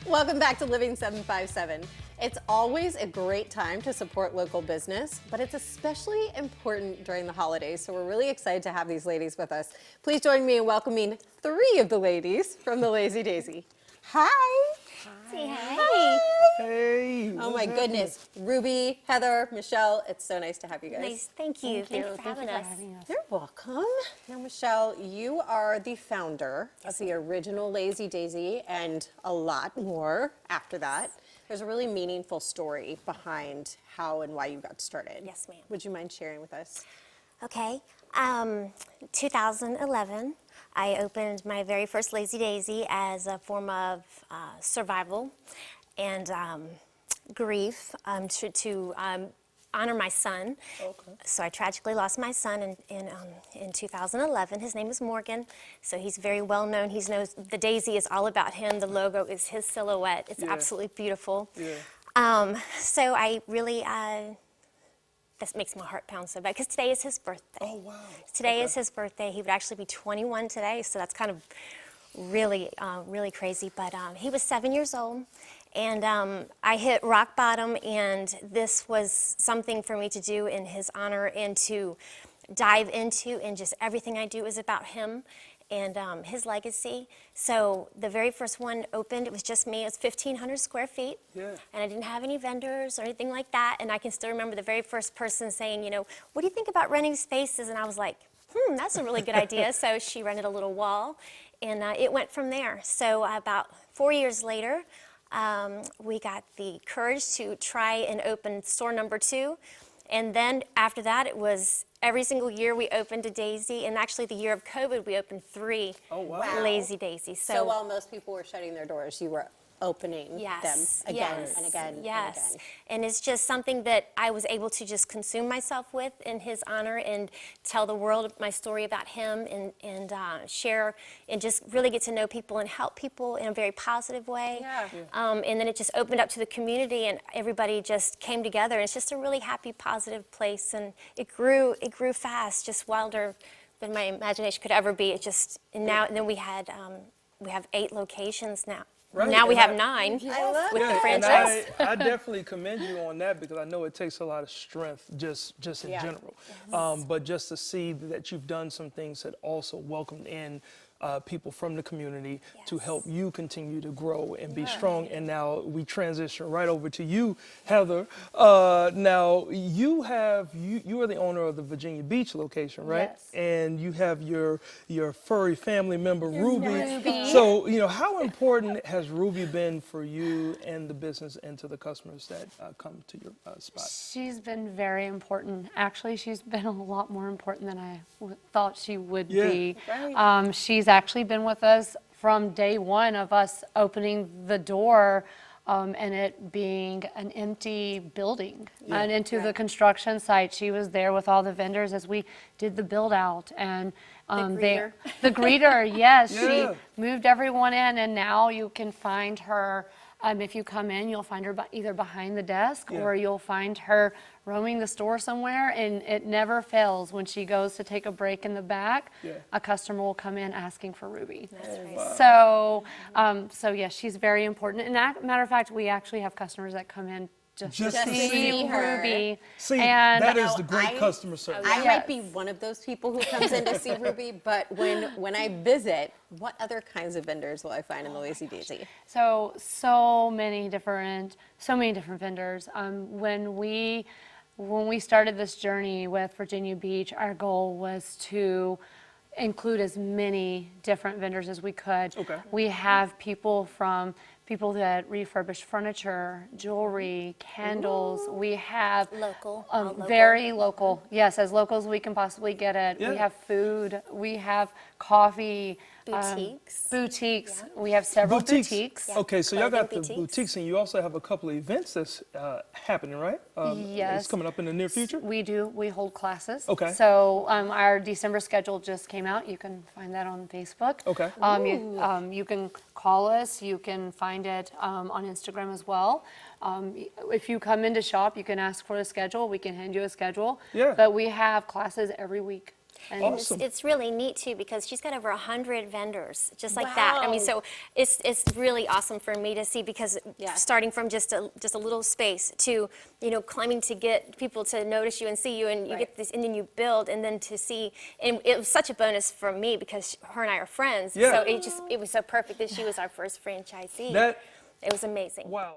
Welcome back to Living 757. It's always a great time to support local business, but it's especially important during the holidays, so we're really excited to have these ladies with us. Please join me in welcoming 3 of the ladies from the Lazy Daisy. Hi! Say hi. Hi! Hey! Oh my goodness. Ruby, Heather, Michelle, it's so nice to have you guys. Nice, thank you. Thank you for having us. You're welcome. Now, Michelle, you are the founder of the original Lazy Daisy and a lot more after that. There's a really meaningful story behind how and why you got started. Yes, ma'am. Would you mind sharing with us? Okay. 2011, I opened my very first Lazy Daisy as a form of survival and grief to honor my son. Okay. So I tragically lost my son in 2011. His name is Morgan, so he's very well known. He knows the daisy is all about him. The logo is his silhouette. It's absolutely beautiful. Yeah. So I really, this makes my heart pound so bad because today is his birthday. Oh, wow. Today is his birthday. He would actually be 21 today, so that's kind of really, really crazy. But he was 7 years old. And I hit rock bottom, and this was something for me to do in his honor and to dive into, and just everything I do is about him and his legacy. So the very first one opened, it was just me. It was 1,500 square feet, Yeah. and I didn't have any vendors or anything like that. And I can still remember the very first person saying, you know, what do you think about renting spaces? And I was like, that's a really good idea. So she rented a little wall, and it went from there. So about 4 years later, we got the courage to try and open store number 2. And then after that, it was every single year we opened a Daisy. And actually the year of COVID, we opened 3 Lazy Daisies. So while most people were shutting their doors, you were opening them again and again and again. And it's just something that I was able to just consume myself with in his honor and tell the world my story about him and share and just really get to know people and help people in a very positive way. And then it just opened up to the community, and everybody just came together. It's just a really happy, positive place, and it grew fast, just wilder than my imagination could ever be. It just, and then we have 8 locations now. Right. Now we And have 9 with the franchise. And I definitely commend you on that, because I know it takes a lot of strength just in general. But just to see that you've done some things that also welcomed in people from the community to help you continue to grow and be strong. And now we transition right over to you, Heather. Now you are the owner of the Virginia Beach location, right? Yes. And you have your furry family member, Ruby. So, you know, how important has Ruby been for you and the business and to the customers that come to your spot? She's been very important. Actually, she's been a lot more important than I thought she would be. Right. She's actually been with us from day one of us opening the door and it being an empty building and into the construction site. She was there with all the vendors as we did the build out, and the greeter, yes, she moved everyone in, and now you can find her. If you come in, you'll find her either behind the desk or you'll find her roaming the store somewhere, and it never fails. When she goes to take a break in the back, a customer will come in asking for Ruby. That's right. So, so yes, she's very important. And matter of fact, we actually have customers that come in just to see her. Ruby. See, and that is the great customer service. I might be one of those people who comes in to see Ruby, but when I visit, what other kinds of vendors will I find in the Lazy Daisy? So many different vendors. When we started this journey with Virginia Beach, our goal was to include as many different vendors as we could. We have people that refurbish furniture, jewelry, candles. We have Local. very local. Yes, as local as we can possibly get it. We have food. We have coffee. Boutiques. We have several boutiques. Okay, so y'all got the Boutiques. boutiques, and you also have a couple of events that's happening, right? Yes. It's coming up in the near future? We do. We hold classes. Okay. So our December schedule just came out. You can find that on Facebook. Okay. You can call us. You can find it on Instagram as well. If you come in to shop, you can ask for the schedule. We can hand you a schedule. Yeah. But we have classes every week. And Awesome. It's really neat too because she's got over 100 vendors, just like that. I mean, so it's really awesome for me to see because starting from just a little space to climbing to get people to notice you and see you, and you get this, and then you build, and then to see, and it was such a bonus for me because her and I are friends. Yeah. So it was so perfect that she was our first franchisee. It was amazing. Wow.